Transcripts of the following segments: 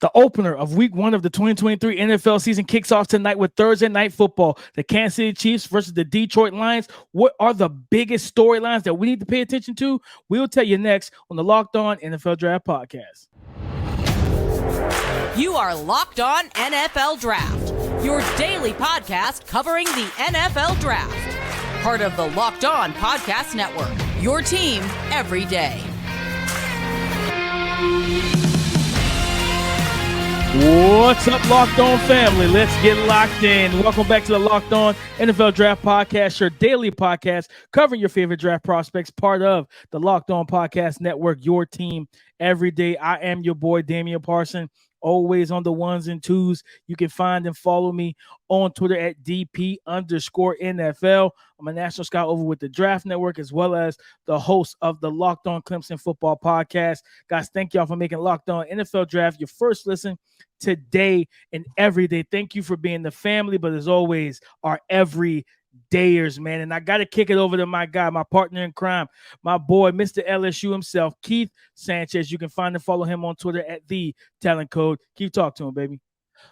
The opener of week 1 of the 2023 NFL season kicks off tonight with Thursday Night Football. The Kansas City Chiefs versus the Detroit Lions. What are the biggest storylines that we need to pay attention to? We'll tell you next on the Locked On NFL Draft Podcast. You are Locked On NFL Draft, your daily podcast covering the NFL Draft. Part of the Locked On Podcast Network, your team every day. What's up, Locked On family? Let's get locked in. Welcome back to the Locked On NFL Draft Podcast, your daily podcast covering your favorite draft prospects, part of the Locked On Podcast Network, your team every day. I am your boy, Damian Parson, always on the ones and twos. You can find and follow me on Twitter at DP_NFL. I'm a national scout over with the Draft Network, as well as the host of the Locked On Clemson Football Podcast. Guys, thank y'all for making Locked On NFL Draft your first listen today and every day. Thank you for being the family, but as always, our everydayers, man. And I got to kick it over to my guy, my partner in crime, my boy, Mr. LSU himself, Keith Sanchez. You can find and follow him on Twitter at The Talent Code. Keep talking to him, baby.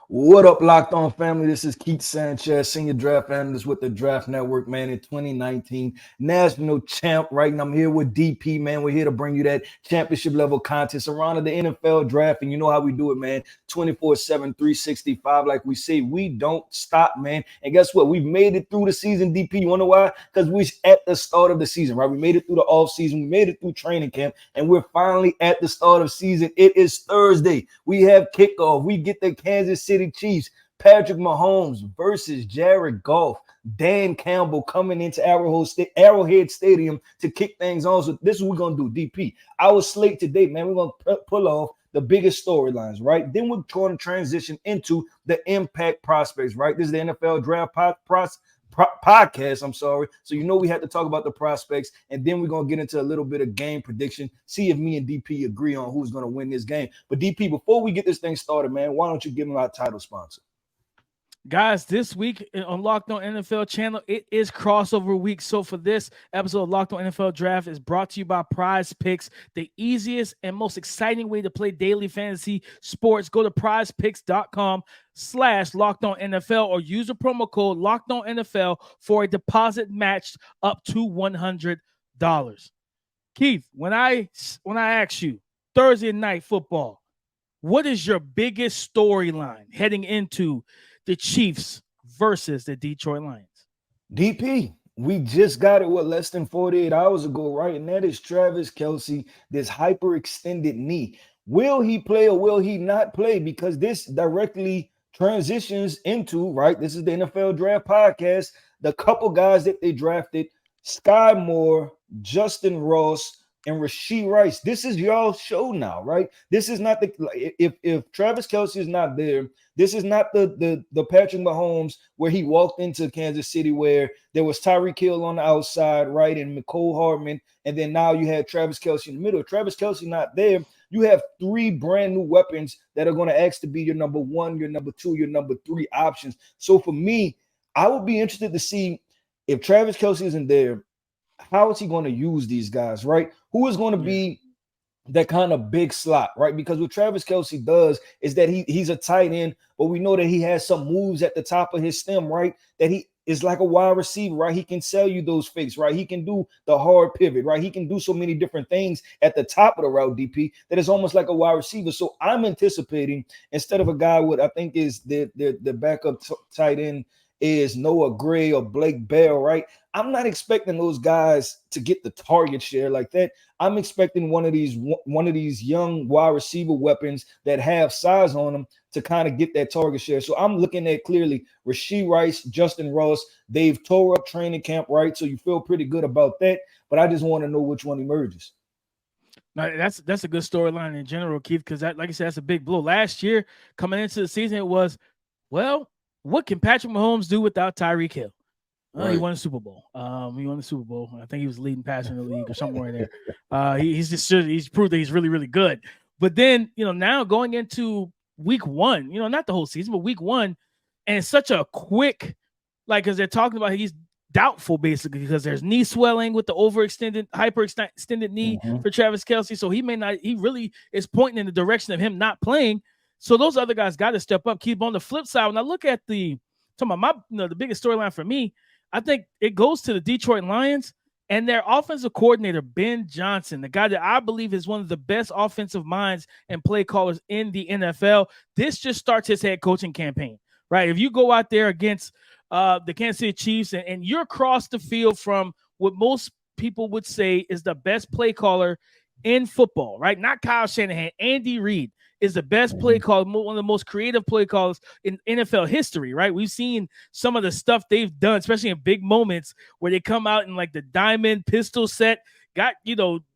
What up, Locked On family? This is Keith Sanchez, senior draft analyst with the Draft Network, man, in 2019 national champ, right? And I'm here with DP, man. We're here to bring you that championship level content surrounding the NFL draft. And you know how we do it, man. 24/7, 365. Like we say, we don't stop, man. And guess what? We've made it through the season, DP. You wonder why? Because we're at the start of the season, right? We made it through the off season. We made it through training camp, and we're finally at the start of season. It is Thursday. We have kickoff. We get the Kansas City Chiefs, Patrick Mahomes versus Jared Goff. Dan Campbell coming into Arrowhead Stadium to kick things on. So this is what we're going to do, DP. Our slate today, man, we're going to pull off the biggest storylines, right? Then we're going to transition into the impact prospects, right? This is the NFL Draft podcast, I'm sorry. So you know we had to talk about the prospects, and then we're going to get into a little bit of game prediction, see if me and DP agree on who's going to win this game. But DP, before we get this thing started, man, why don't you give them our title sponsor? Guys, this week on Locked On NFL channel, it is crossover week. So for this episode of Locked On NFL Draft is brought to you by Prize Picks, the easiest and most exciting way to play daily fantasy sports. Go to prizepicks.com/LockedOnNFL or use the promo code LockedOnNFL for a deposit matched up to $100. Keith, when I ask you Thursday night football, what is your biggest storyline heading into the Chiefs versus the Detroit Lions? DP, we just got it, less than 48 hours ago, right? And that is Travis Kelce, this hyperextended knee. Will he play or will he not play? Because this directly transitions into, right, this is the NFL Draft Podcast, the couple guys that they drafted, Sky Moore, Justyn Ross, and Rashee Rice. This is y'all's show now, right? This is not if Travis Kelce is not there, this is not the Patrick Mahomes where he walked into Kansas City where there was Tyreek Hill on the outside, right, and Mecole Hardman, and then now you have Travis Kelce in the middle. Travis Kelce not there. You have three brand new weapons that are going to ask to be your number one, your number two, your number three options. So for me, I would be interested to see if Travis Kelce isn't there, how is he going to use these guys, right? Who is going to be that kind of big slot, right? Because what Travis Kelce does is that he's a tight end, but we know that he has some moves at the top of his stem, right? That he is like a wide receiver, right? He can sell you those fakes, right? He can do the hard pivot, right? He can do so many different things at the top of the route, DP, that it's almost like a wide receiver. So I'm anticipating, instead of a guy with, I think is the backup tight end is Noah Gray or Blake Bell, right? I'm not expecting those guys to get the target share like that. I'm expecting one of these young wide receiver weapons that have size on them to kind of get that target share. So I'm looking at clearly Rashee Rice, Justyn Ross. They've tore up training camp, right? So you feel pretty good about that. But I just want to know which one emerges. Now, that's a good storyline in general, Keith, because like I said, that's a big blow. Last year, coming into the season, it was, well, what can Patrick Mahomes do without Tyreek Hill? Well, he won the Super Bowl. He won the Super Bowl. I think he was leading passer in the league or somewhere in there. He's proved that he's really, really good. But then, now going into week one, not the whole season, but week one, and it's such a quick, because they're talking about he's doubtful basically because there's knee swelling with the hyperextended knee for Travis Kelce. So he really is pointing in the direction of him not playing. So those other guys got to step up. Keep on the flip side. When I look at the biggest storyline for me, I think it goes to the Detroit Lions and their offensive coordinator, Ben Johnson, the guy that I believe is one of the best offensive minds and play callers in the NFL. This just starts his head coaching campaign, right? If you go out there against the Kansas City Chiefs and you're across the field from what most people would say is the best play caller in football, right? Not Kyle Shanahan, Andy Reid is the best play caller, one of the most creative play callers in NFL history, right? We've seen some of the stuff they've done, especially in big moments where they come out in like the diamond pistol set, got,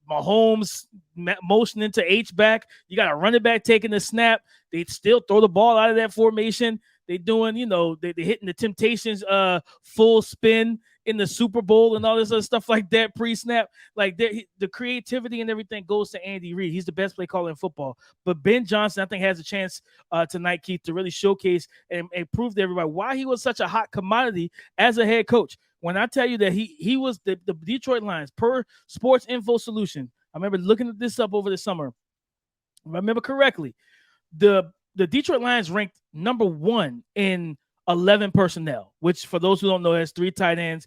Mahomes motion into H-back. You got a running back taking the snap. They still throw the ball out of that formation. They doing, they hitting the Temptations full spin in the Super Bowl and all this other stuff like that pre-snap. Like the creativity and everything goes to Andy Reid. He's the best play caller in football. But Ben Johnson, I think, has a chance tonight, Keith, to really showcase and prove to everybody why he was such a hot commodity as a head coach. When I tell you that he was the Detroit Lions, per Sports Info Solution, I remember looking at this up over the summer. If I remember correctly, the Detroit Lions ranked number 1 in 11 personnel, which for those who don't know, has 3 tight ends,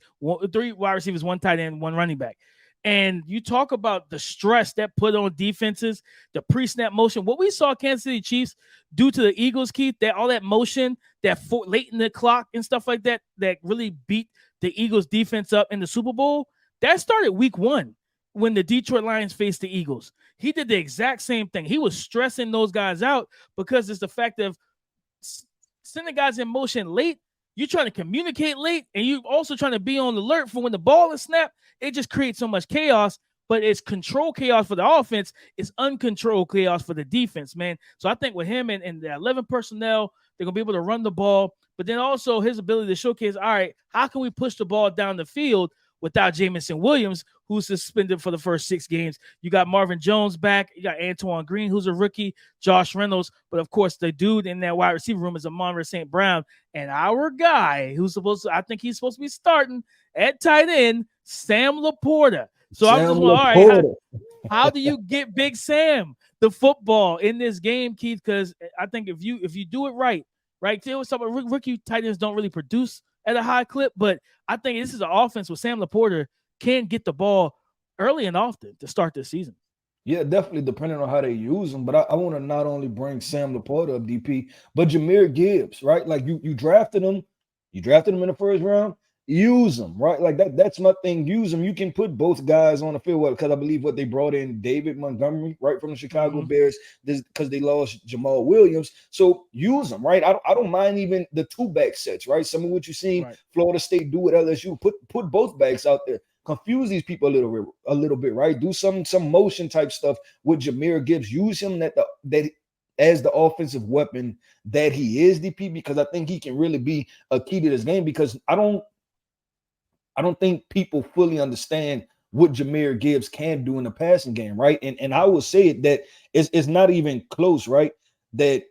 3 wide receivers, 1 tight end, 1 running back. And you talk about the stress that put on defenses, the pre-snap motion. What we saw Kansas City Chiefs do to the Eagles, Keith, that all that motion, late in the clock and stuff like that, that really beat the Eagles defense up in the Super Bowl, that started week 1 when the Detroit Lions faced the Eagles. He did the exact same thing. He was stressing those guys out because it's the fact of sending guys in motion late. You're trying to communicate late, and you're also trying to be on alert for when the ball is snapped. It just creates so much chaos, but it's control chaos for the offense. It's uncontrolled chaos for the defense, man. So I think with him and the 11 personnel, they're going to be able to run the ball, but then also his ability to showcase, all right, how can we push the ball down the field without Jamison Williams, who's suspended for the first 6 games. You got Marvin Jones back. You got Antoine Green, who's a rookie, Josh Reynolds. But, of course, the dude in that wide receiver room is Amon-Ra St. Brown. And our guy who's I think he's supposed to be starting at tight end, Sam Laporta. So I'm just all right, how do you get Big Sam the football in this game, Keith? Because I think if you do it right, some rookie tight ends don't really produce at a high clip, but I think this is an offense where Sam Laporta can get the ball early and often to start this season. Yeah, definitely depending on how they use him. But I want to not only bring Sam Laporta up, DP, but Jahmyr Gibbs, right? Like you drafted him in the first round. Use them, right? Like that's my thing. Use them. You can put both guys on the field because I believe what they brought in David Montgomery, right, from the Chicago Bears, because they lost Jamal Williams. So use them, right? I don't mind even the 2-back sets, right? Some of what you seen Florida State do at LSU. Put both backs out there. Confuse these people a little bit, right? Do some motion type stuff with Jahmyr Gibbs. Use him that as the offensive weapon that he is, DP, because I think he can really be a key to this game. Because I don't think people fully understand what Jahmyr Gibbs can do in the passing game, right? And I will say it that it's not even close, right? That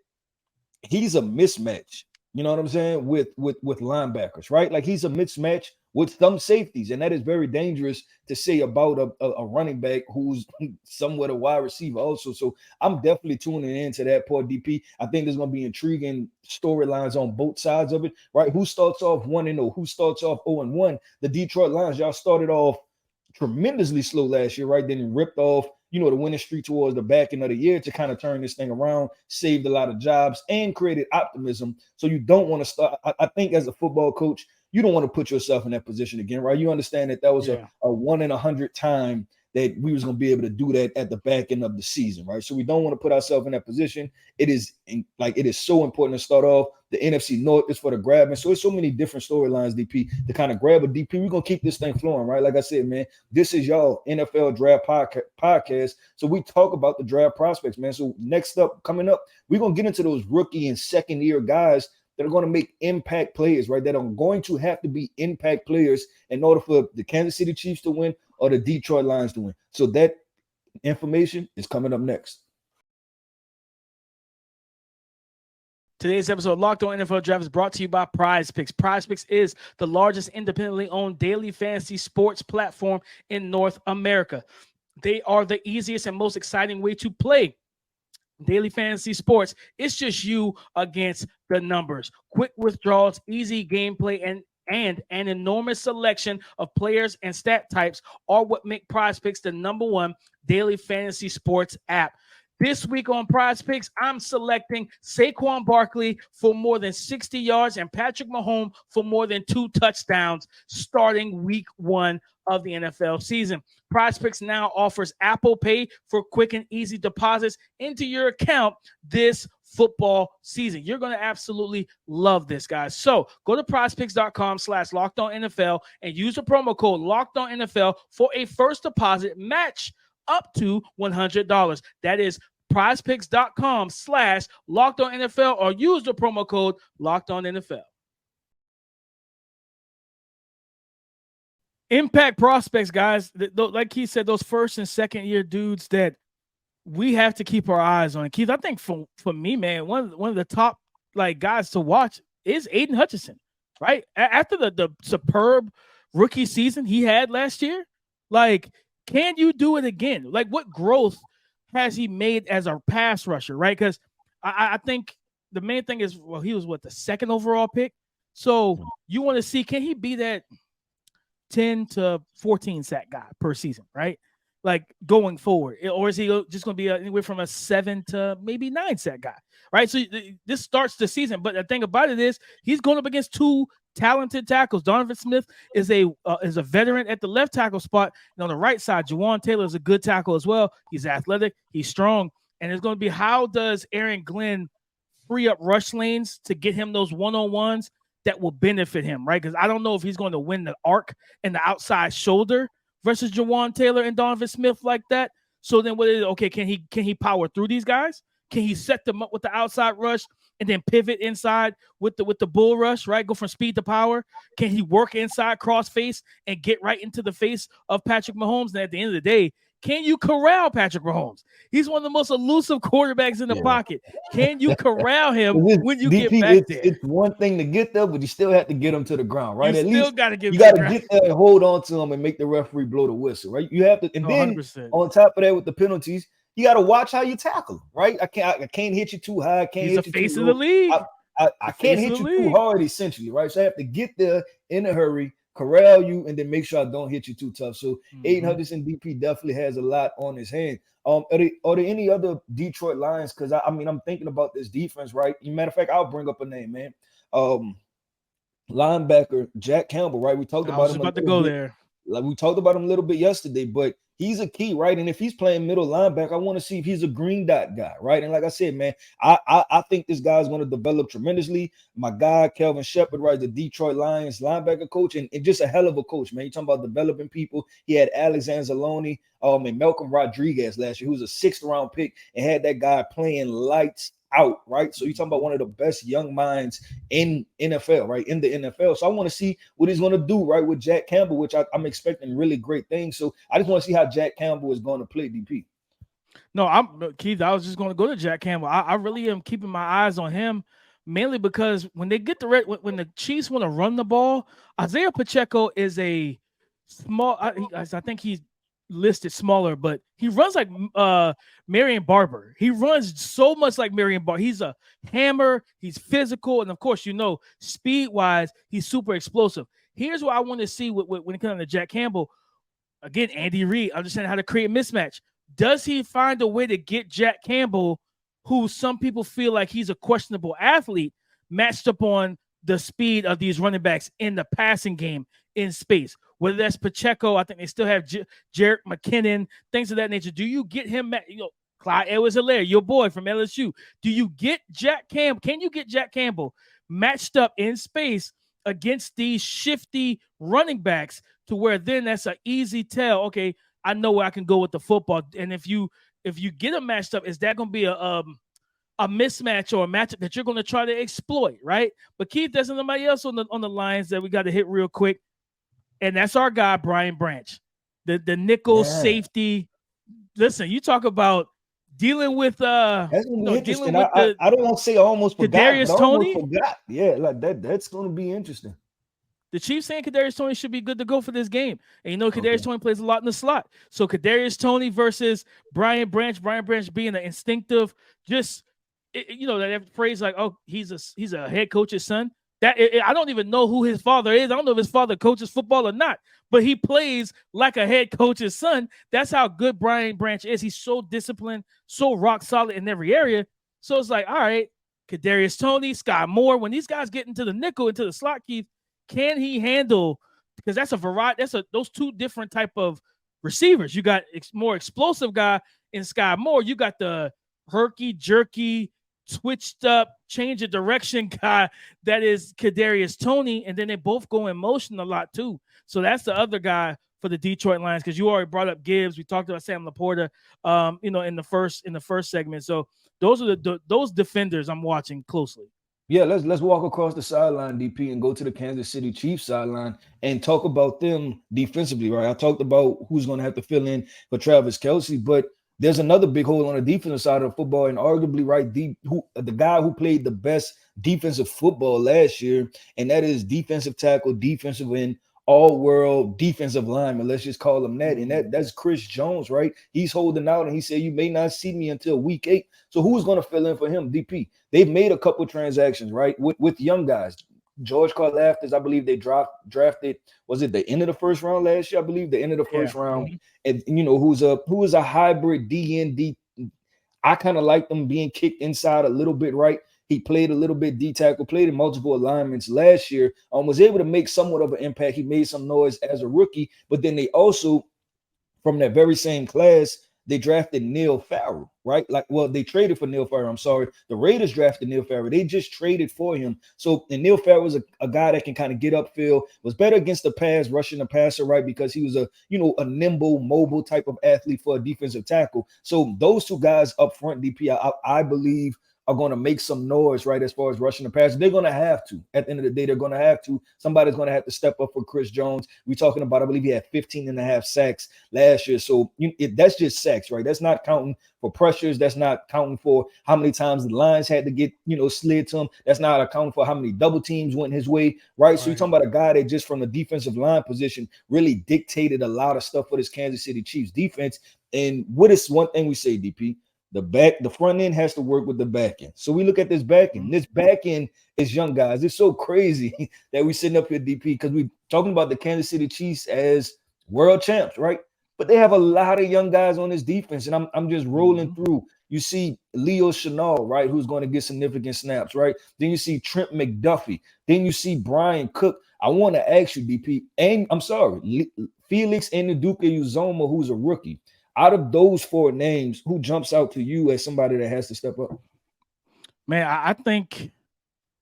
he's a mismatch, you know what I'm saying, with linebackers, right? Like he's a mismatch with some safeties, and that is very dangerous to say about a running back who's somewhat a wide receiver also. So I'm definitely tuning into that part, DP. I think there's going to be intriguing storylines on both sides of it, right? Who starts off 1-0? Who starts off 0-1? The Detroit Lions, y'all started off tremendously slow last year, right? Then ripped off, the winning streak towards the back end of the year to kind of turn this thing around, saved a lot of jobs, and created optimism. So you don't want to start. I think as a football coach, you don't want to put yourself in that position again, right? You understand that was a 1 in 100 time that we was going to be able to do that at the back end of the season, right? So we don't want to put ourselves in that position. It is so important to start off. The NFC North is for the grabbing. So it's so many different storylines, DP, to kind of grab a DP. We're going to keep this thing flowing, right? Like I said, man, this is y'all NFL Draft podcast. So we talk about the draft prospects, man. So coming up, we're going to get into those rookie and second-year guys that are going to make impact players, right? That are going to have to be impact players in order for the Kansas City Chiefs to win or the Detroit Lions to win. So that information is coming up next. Today's episode of Locked On NFL Draft is brought to you by Prize Picks. Prize Picks is the largest independently owned daily fantasy sports platform in North America. They are the easiest and most exciting way to play Daily Fantasy Sports. It's just you against the numbers. Quick withdrawals, easy gameplay, and an enormous selection of players and stat types are what make Prize Picks the #1 daily fantasy sports app. This week on Prize Picks, I'm selecting Saquon Barkley for more than 60 yards and Patrick Mahomes for more than 2 touchdowns starting week 1 of the NFL season. Prize Picks now offers Apple Pay for quick and easy deposits into your account this football season. You're going to absolutely love this, guys. So go to prizepicks.com/LockedOnNFL and use the promo code LockedOnNFL for a first deposit match up to $100. That is prizepicks.com/LockedOnNFL or use the promo code LockedOnNFL. Impact prospects, guys. Like he said, those first and second year dudes that we have to keep our eyes on. Keith, I think for me, man, one of the top guys to watch is Aidan Hutchinson, right? After the superb rookie season he had last year, can you do it again? What growth has he made as a pass rusher, right? Because I think the main thing is, he was the 2nd overall pick. So you want to see, can he be that 10 to 14 sack guy per season, right? Going forward, or is he just going to be anywhere from a 7 to maybe 9 sack guy, right? So this starts the season, but the thing about it is he's going up against 2 talented tackles. Donovan Smith is a veteran at the left tackle spot, and on the right side, Jawan Taylor is a good tackle as well. He's athletic, he's strong, and it's going to be, how does Aaron Glenn free up rush lanes to get him those one-on-ones that will benefit him, right? Because I don't know if he's going to win the arc and the outside shoulder versus Jawan Taylor and Donovan Smith like that. So then what is it? Okay, can he power through these guys? Can he set them up with the outside rush and then pivot inside with the bull rush, right? Go from speed to power. Can he work inside cross face and get right into the face of Patrick Mahomes? And at the end of the day, can you corral Patrick Mahomes? He's one of the most elusive quarterbacks in the pocket. Can you corral him when you get back there? It's one thing to get there, but you still have to get him to the ground, right? You still got to get get there and hold on to him and make the referee blow the whistle, right? You have to, and then 100%. On top of that, with the penalties, you got to watch how you tackle, right? I can't hit you too high. I can't He's hit the you face too of low. the league. I can't hit you too hard, essentially, right? So I have to get there in a hurry, corral you, and then make sure I don't hit you too tough. So Aidan Hutchinson DP definitely has a lot on his hand. Are there any other Detroit Lions? Because I'm thinking about this defense, right? Matter of fact, I'll bring up a name, man. Linebacker Jack Campbell, right? We talked about him. I was about to go there. We talked about him a little bit yesterday, but he's a key, right? And if he's playing middle linebacker, I want to see if he's a green dot guy, right? And like I said, man, I think this guy's going to develop tremendously. My guy, Kelvin Shepard, right, the Detroit Lions linebacker coach, and just a hell of a coach, man. You're talking about developing people. He had Alexander Zaloni, and Malcolm Rodriguez last year, who was a 6th round pick, and had that guy playing lights out, right? So you're talking about one of the best young minds in NFL, right? In the NFL. So I want to see what he's going to do, right, with Jack Campbell, which I'm expecting really great things. So I just want to see how Jack Campbell is going to play, DP. No, Keith, I was just going to go to Jack Campbell. I really am keeping my eyes on him, mainly because when they get when the Chiefs want to run the ball, Isaiah Pacheco is a small, I think he's listed smaller, but he runs like Marion Barber. He runs so much like Marion Barber. He's a hammer. He's physical, and of course, speed-wise, he's super explosive. Here's what I want to see when it comes to Jack Campbell. Again, Andy Reid understanding how to create a mismatch. Does he find a way to get Jack Campbell, who some people feel like he's a questionable athlete, matched up on the speed of these running backs in the passing game in space? Whether that's Pacheco, I think they still have Jerick McKinnon, things of that nature. Do you get him, Clyde Edwards-Helaire, your boy from LSU? Do you get Jack Campbell? Can you get Jack Campbell matched up in space against these shifty running backs to where then that's an easy tell? Okay, I know where I can go with the football. And if you get them matched up, is that going to be a mismatch or a matchup that you're going to try to exploit, right? But Keith, there's somebody else on the Lions that we got to hit real quick. And that's our guy, Brian Branch, the nickel safety. Listen, you talk about dealing with that's gonna be interesting. I don't want to say I almost forgot. Kadarius Toney. Forgot. Yeah, like that. That's going to be interesting. the Chiefs saying Kadarius Toney should be good to go for this game. And you know, Kadarius Okay. Toney plays a lot in the slot. So Kadarius Toney versus Brian Branch being an instinctive, just you know, that phrase like, oh, he's a head coach's son. I don't even know who his father is. I don't know if his father coaches football or not, but he plays like a head coach's son. That's how good Brian Branch is. He's so disciplined, so rock solid in every area. So it's like, all right, Kadarius Toney, Sky Moore, when these guys get into the nickel, into the slot, Keith, can he handle? Because that's a variety. Those two different type of receivers. You got more explosive guy in Sky Moore. You got the herky jerky, switched up, change of direction guy that is Kadarius Toney, and then they both go in motion a lot too. So that's the other guy for the Detroit Lions, because you already brought up Gibbs. We talked about Sam Laporta, you know, in the first segment. So those are those defenders I'm watching closely. Yeah, let's walk across the sideline, DP, and go to the Kansas City Chiefs sideline and talk about them defensively, right? I talked about who's going to have to fill in for Travis Kelce, but there's another big hole on the defensive side of the football, and arguably, right, the guy who played the best defensive football last year, and that is defensive tackle, defensive end, all-world defensive lineman. Let's just call him that. And that's Chris Jones, right? He's holding out, and he said, you may not see me until week 8. So who's going to fill in for him, DP? They've made a couple transactions, right, with young guys. George Karlaftis, I believe they drafted, was it the end of the first round last year? I believe the end of the first round. Mm-hmm. And, you know, who is a hybrid DND. I kind of like them being kicked inside a little bit, right? He played a little bit D tackle, played in multiple alignments last year, was able to make somewhat of an impact. He made some noise as a rookie, but then they also, from that very same class, they drafted Neil Farrell, right? They traded for Neil Farrell. I'm sorry. The Raiders drafted Neil Farrell. They just traded for him. So, and Neil Farrell was a guy that can kind of get upfield, was better against the pass, rushing the passer, right? Because he was a nimble, mobile type of athlete for a defensive tackle. So those two guys up front, DP, I believe are going to make some noise, right, as far as rushing the pass. They're going to have to. At the end of the day, they're going to have to. Somebody's going to have to step up for Chris Jones. We're talking about, I believe he had 15.5 sacks last year. So that's just sacks, right? That's not counting for pressures. That's not counting for how many times the lines had to get, slid to him. That's not accounting for how many double teams went his way, right? So you're talking about a guy that just from the defensive line position really dictated a lot of stuff for this Kansas City Chiefs defense. And what is one thing we say, DP? The front end has to work with the back end. So we look at this back end. This back end is young guys. It's so crazy that we're sitting up here, DP, because we're talking about the Kansas City Chiefs as world champs, right? But they have a lot of young guys on this defense, and I'm just rolling through. You see Leo Chenal, right, who's going to get significant snaps, right? Then you see Trent McDuffie. Then you see Brian Cook. I want to ask you, DP, and I'm sorry, Felix Anudike-Uzomah, who's a rookie. Out of those 4 names, who jumps out to you as somebody that has to step up? Man, I think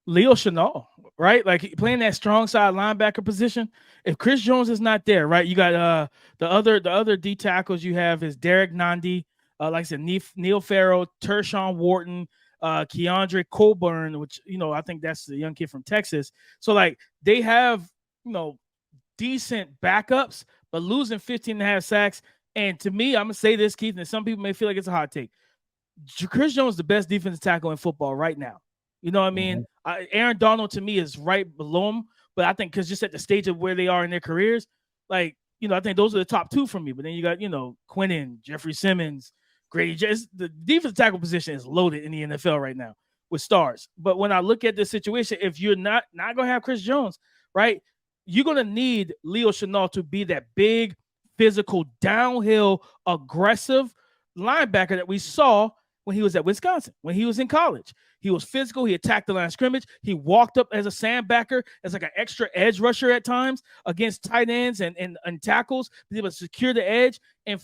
Leo Chenal, right? Like playing that strong side linebacker position. If Chris Jones is not there, right? You got the other D tackles you have is Derek Nandi, like I said, Neil Farrell, Tershawn Wharton, Keandre Coburn, which I think that's the young kid from Texas. So like they have decent backups, but losing 15.5 sacks. And to me, I'm going to say this, Keith, and some people may feel like it's a hot take. Chris Jones is the best defensive tackle in football right now. You know what I mean? Aaron Donald, to me, is right below him. But I think because just at the stage of where they are in their careers, like, I think those are the top 2 for me. But then you got, Quinnen, Jeffrey Simmons, Grady. Just the defensive tackle position is loaded in the NFL right now with stars. But when I look at this situation, if you're not going to have Chris Jones, right, you're going to need Leo Chenal to be that big, physical, downhill, aggressive linebacker that we saw when he was at Wisconsin, when he was in college. He was physical. He attacked the line of scrimmage. He walked up as a sandbacker, as like an extra edge rusher at times against tight ends and tackles, to be able to secure the edge. And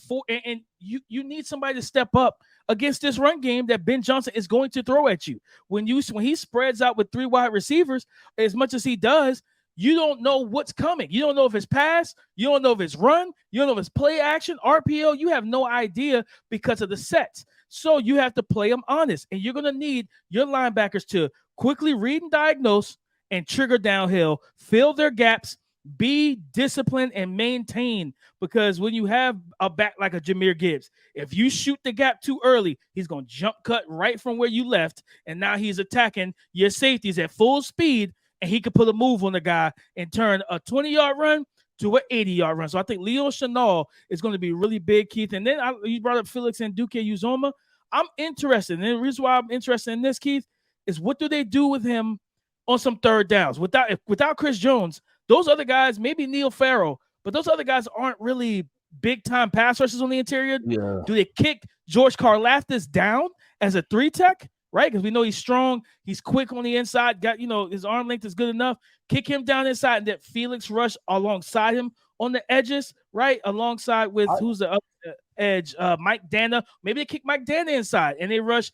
you need somebody to step up against this run game that Ben Johnson is going to throw at you. When he spreads out with 3 wide receivers, as much as he does, you don't know what's coming. You don't know if it's pass. You don't know if it's run. You don't know if it's play action, RPO. You have no idea because of the sets. So you have to play them honest. And you're going to need your linebackers to quickly read and diagnose and trigger downhill, fill their gaps, be disciplined, and maintain. Because when you have a back like a Jahmyr Gibbs, if you shoot the gap too early, he's going to jump cut right from where you left. And now he's attacking your safeties at full speed. and he could put a move on the guy and turn a 20-yard run to an 80-yard run. So I think Leo Chenal is going to be really big, Keith. And then you brought up Felix and Duque Uzoma. I'm interested. And the reason why I'm interested in this, Keith, is what do they do with him on some third downs? Without Chris Jones, those other guys, maybe Neil Farrell, but those other guys aren't really big-time pass rushers on the interior. Yeah. Do they kick George Karlaftis down as a 3-tech? Right, because we know he's strong, he's quick on the inside, got his arm length is good enough. Kick him down inside, and that Felix rush alongside him on the edges, right? Alongside with who's the other edge? Mike Dana. Maybe they kick Mike Dana inside and they rush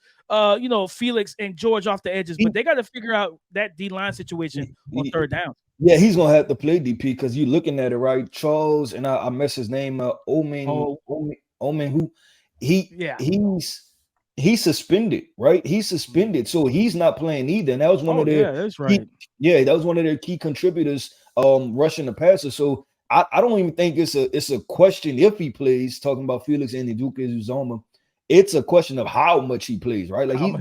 Felix and George off the edges. But they got to figure out that D-line situation on third down. Yeah, he's gonna have to play DP because you're looking at it, right? Charles, and I messed his name up, Omen, who he's suspended, right? He's suspended, so he's not playing either. And that was one of their that's right. that was one of their key contributors, rushing the passer. So I don't even think it's a question if he plays. Talking about Felix and Duque Uzoma, it's a question of how much he plays, right? Like I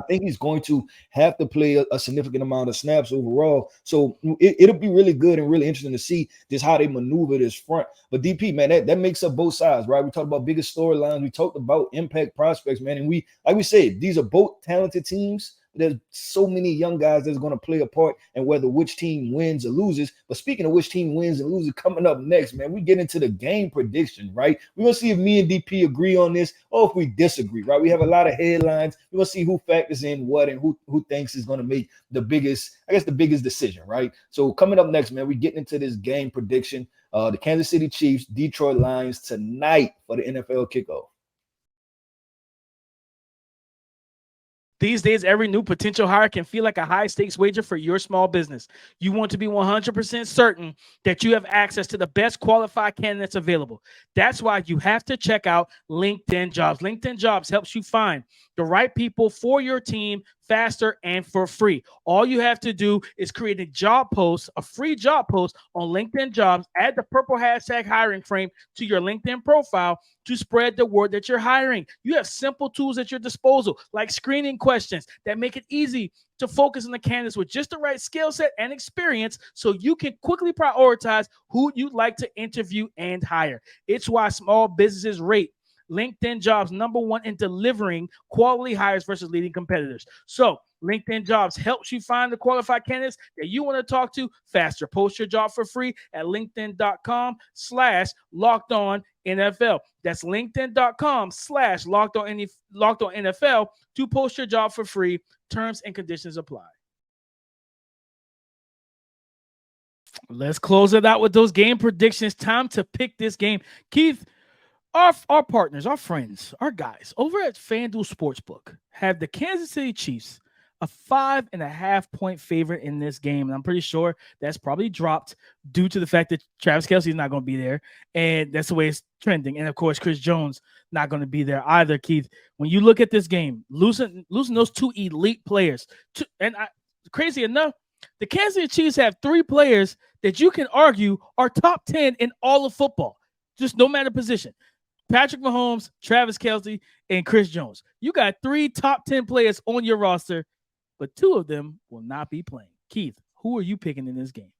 think he's going to have to play a significant amount of snaps overall. So it'll be really good and really interesting to see just how they maneuver this front. But DP, man, that makes up both sides, right? We talked about biggest storylines. We talked about impact prospects, man. And like we said, these are both talented teams. There's so many young guys that's going to play a part in whether which team wins or loses. But speaking of which team wins and loses, coming up next, man, we get into the game prediction, right? We're going to see if me and DP agree on this or if we disagree, right? We have a lot of headlines. We're going to see who factors in what and who thinks is going to make the biggest decision, right? So coming up next, man, we getting into this game prediction. The Kansas City Chiefs, Detroit Lions tonight for the NFL kickoff. These days, every new potential hire can feel like a high-stakes wager for your small business. You want to be 100% certain that you have access to the best qualified candidates available. That's why you have to check out LinkedIn Jobs. LinkedIn Jobs helps you find the right people for your team faster and for free. All you have to do is create a job post, a free job post on LinkedIn Jobs, add the purple hashtag hiring frame to your LinkedIn profile to spread the word that you're hiring. You have simple tools at your disposal, like screening questions that make it easy to focus on the candidates with just the right skill set and experience so you can quickly prioritize who you'd like to interview and hire. It's why small businesses rate LinkedIn Jobs #1 in delivering quality hires versus leading competitors. So LinkedIn Jobs helps you find the qualified candidates that you want to talk to faster. Post your job for free at linkedin.com/lockedonnfl. That's linkedin.com/lockedonnfl to post your job for free. Terms and conditions apply. Let's close it out with those game predictions. Time to pick this game. Keith, our partners, our friends, our guys over at FanDuel Sportsbook have the Kansas City Chiefs a 5.5-point favorite in this game. And I'm pretty sure that's probably dropped due to the fact that Travis Kelce is not going to be there. And that's the way it's trending. And of course, Chris Jones not going to be there either, Keith. When you look at this game, losing those two elite players, crazy enough, the Kansas City Chiefs have 3 players that you can argue are top 10 in all of football, just no matter position. Patrick Mahomes, Travis Kelce, and Chris Jones. You got 3 top 10 players on your roster, but 2 of them will not be playing. Keith, who are you picking in this game?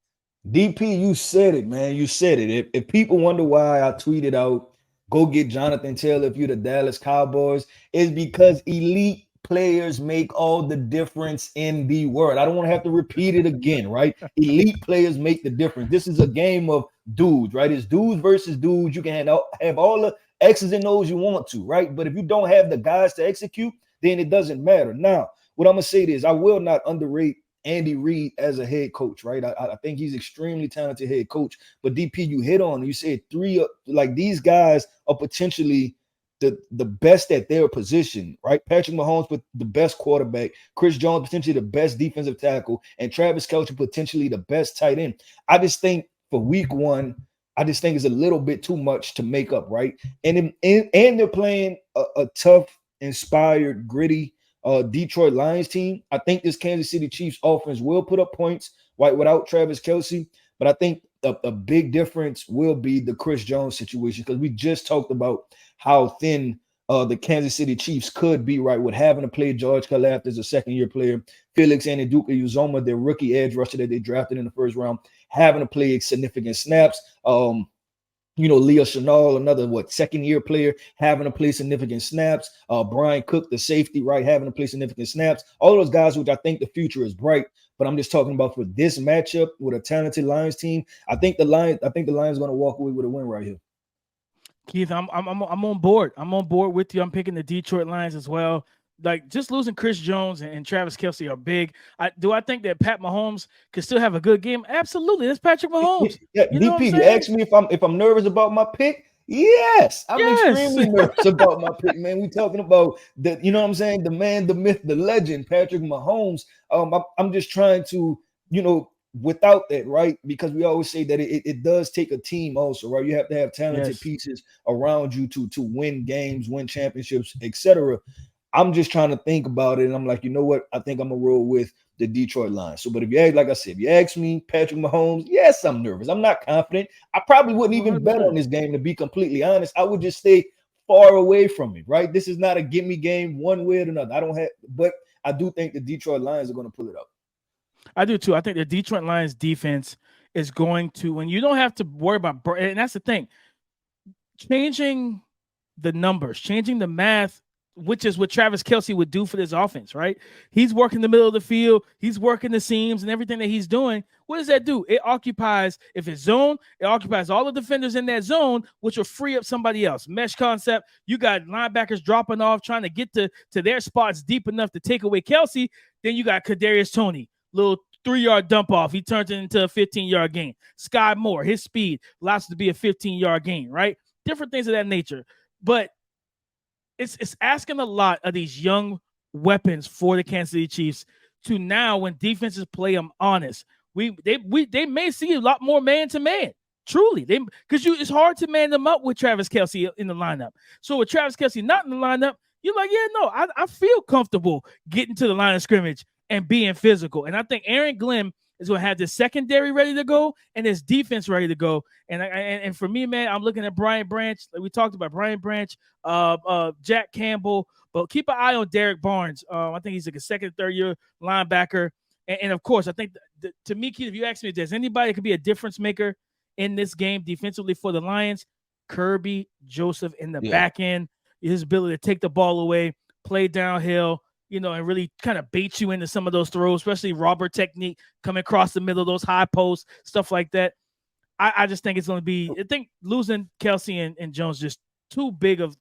DP, you said it, man. You said it. If people wonder why I tweeted out, go get Jonathan Taylor if you're the Dallas Cowboys, it's because elite players make all the difference in the world. I don't want to have to repeat it again, right? Elite players make the difference. This is a game of dudes, right? It's dudes versus dudes. You can have all the X's and O's you want to, right? But if you don't have the guys to execute, then it doesn't matter. Now, what I'm going to say is I will not underrate Andy Reid as a head coach, right? I think he's extremely talented head coach. But DP, you hit on, you said 3, like these guys are potentially the best at their position, right? Patrick Mahomes, but the best quarterback, Chris Jones, potentially the best defensive tackle, and Travis Kelce, potentially the best tight end. I just think for week 1, I just think it's a little bit too much to make up, right? And they're playing a tough, inspired, gritty Detroit Lions team. I think this Kansas City Chiefs offense will put up points without Travis Kelce, but I think a big difference will be the Chris Jones situation because we just talked about how thin the Kansas City Chiefs could be right with having to play George Kalafdis as a second-year player, Felix Anudike-Uzomah, their rookie edge rusher that they drafted in the first round, having to play significant snaps. Leo Chenal, another second-year player, having to play significant snaps. Brian Cook, the safety, right, having to play significant snaps. All those guys, which I think the future is bright. But I'm just talking about for this matchup with a talented Lions team. I think the Lions are going to walk away with a win right here. Keith, I'm on board. I'm on board with you. I'm picking the Detroit Lions as well. Like, just losing Chris Jones and Travis Kelce are big. Do I think that Pat Mahomes could still have a good game? Absolutely. That's Patrick Mahomes. Yeah, DP, you asked me if I'm nervous about my pick. Yes, I'm extremely nervous about my pick, man. We talking about the, you know what I'm saying, the man, the myth, the legend, Patrick Mahomes. I'm just trying to, without that, right? Because we always say that it does take a team also, right? You have to have talented pieces around you to win games, win championships, etc. I'm just trying to think about it, and I'm like, you know what? I think I'm gonna roll with the Detroit Lions. So, but if you ask me, Patrick Mahomes, yes, I'm nervous. I'm not confident. I probably wouldn't even bet on this game, to be completely honest. I would just stay far away from it, right? This is not a gimme game one way or another. But I do think the Detroit Lions are going to pull it up. I do too. I think the Detroit Lions defense is going to, when you don't have to worry about, and that's the thing, changing the numbers, changing the math, which is what Travis Kelce would do for this offense, right? He's working the middle of the field. He's working the seams and everything that he's doing. What does that do? It occupies, if it's zone, it occupies all the defenders in that zone, which will free up somebody else. Mesh concept, you got linebackers dropping off, trying to get to their spots deep enough to take away Kelce. Then you got Kadarius Toney, little 3-yard dump off. He turns it into a 15-yard gain. Sky Moore, his speed allows it to be a 15-yard gain, right? Different things of that nature. But it's asking a lot of these young weapons for the Kansas City Chiefs to now, when defenses play them honest, they may see a lot more man to man. Truly, because it's hard to man them up with Travis Kelce in the lineup. So with Travis Kelce not in the lineup, you're like, yeah, no, I feel comfortable getting to the line of scrimmage and being physical. And I think Aaron Glenn is going to have the secondary ready to go and his defense ready to go. And for me, man, I'm looking at Brian Branch. Like we talked about Brian Branch, Jack Campbell, but keep an eye on Derek Barnes. I think he's like a second, third-year linebacker. And of course, I think to me, Keith, if you ask me if there's anybody that could be a difference maker in this game defensively for the Lions, Kirby Joseph in the back end, his ability to take the ball away, play downhill, and really kind of bait you into some of those throws, especially robber technique coming across the middle of those high posts, stuff like that. I just think it's going to be, I think losing Kelce and Jones just too big of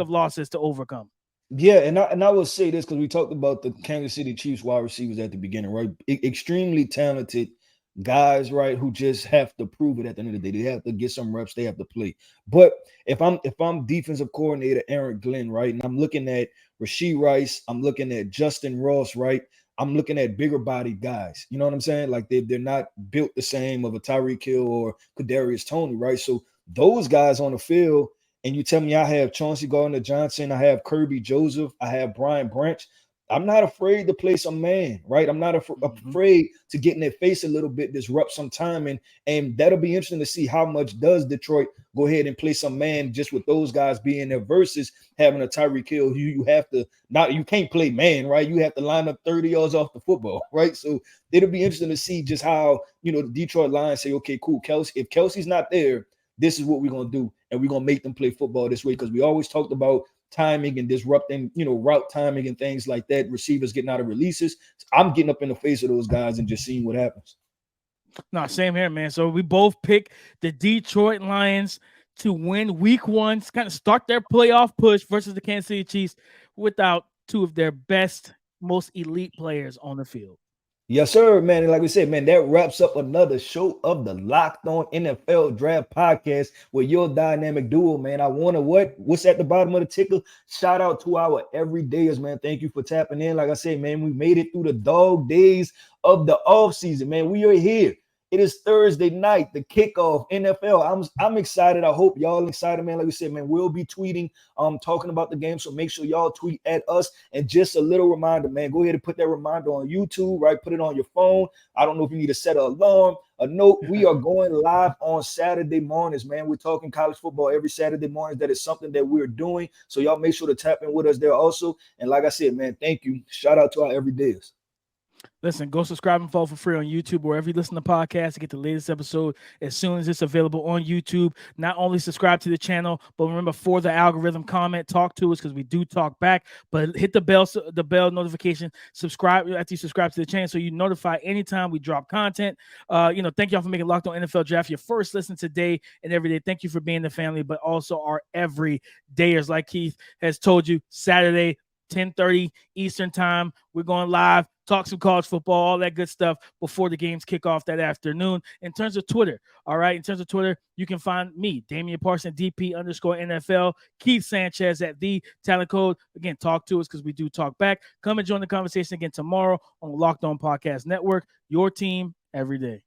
losses to overcome. Yeah, and I will say this because we talked about the Kansas City Chiefs wide receivers at the beginning, right? Extremely talented guys, right, who just have to prove it at the end of the day. They have to get some reps, they have to play. But if I'm defensive coordinator Aaron Glenn, right, and I'm looking at Rashee Rice, I'm looking at Justyn Ross, right, I'm looking at bigger bodied guys. You know what I'm saying? Like they're not built the same of a Tyreek Hill or Kadarius Toney, right? So those guys on the field, and you tell me I have Chauncey Gardner-Johnson, I have Kirby Joseph, I have Brian Branch. I'm not afraid to play some man, right? I'm not afraid to get in their face a little bit, disrupt some time, and that'll be interesting to see how much does Detroit go ahead and play some man just with those guys being there versus having a Tyreek Hill. You can't play man, right? You have to line up 30 yards off the football, right? So it'll be interesting to see just how, the Detroit Lions say, okay, cool, Kelce. If Kelce's not there, this is what we're going to do, and we're going to make them play football this way because we always talked about timing and disrupting, route timing and things like that, receivers getting out of releases. I'm getting up in the face of those guys and just seeing what happens. No, same here, man. So we both pick the Detroit Lions to win week 1, kind of start their playoff push versus the Kansas City Chiefs without two of their best, most elite players on the field. Yes, sir, man. And like we said, man, that wraps up another show of the Locked On NFL Draft Podcast with your dynamic duo, man. I want to what's at the bottom of the ticker? Shout out to our everydayers, man. Thank you for tapping in. Like I said, man, we made it through the dog days of the offseason, man. We are here. It is Thursday night, the kickoff, NFL. I'm excited. I hope y'all excited, man. Like we said, man, we'll be tweeting, talking about the game. So make sure y'all tweet at us. And just a little reminder, man, go ahead and put that reminder on YouTube, right? Put it on your phone. I don't know if you need to set an alarm, a note. We are going live on Saturday mornings, man. We're talking college football every Saturday morning. That is something that we're doing. So y'all make sure to tap in with us there also. And like I said, man, thank you. Shout out to our everydayers. Listen, go subscribe and follow for free on YouTube, wherever you listen to podcasts, to get the latest episode as soon as it's available on YouTube. Not only subscribe to the channel, but remember, for the algorithm, comment, talk to us, because we do talk back. But hit the bell notification, subscribe after you subscribe to the channel, so you notify anytime we drop content. Thank y'all for making Locked On NFL Draft your first listen today and every day. Thank you for being the family, but also our everydayers. Like Keith has told you, Saturday, 10:30 Eastern time, we're going live, talk some college football, all that good stuff before the games kick off that afternoon. In terms of Twitter, all right, in terms of Twitter, you can find me, Damian Parson, DP_NFL, Keith Sanchez at The Talent Code. Again, talk to us, because we do talk back. Come and join the conversation again tomorrow on Locked On Podcast Network, your team every day.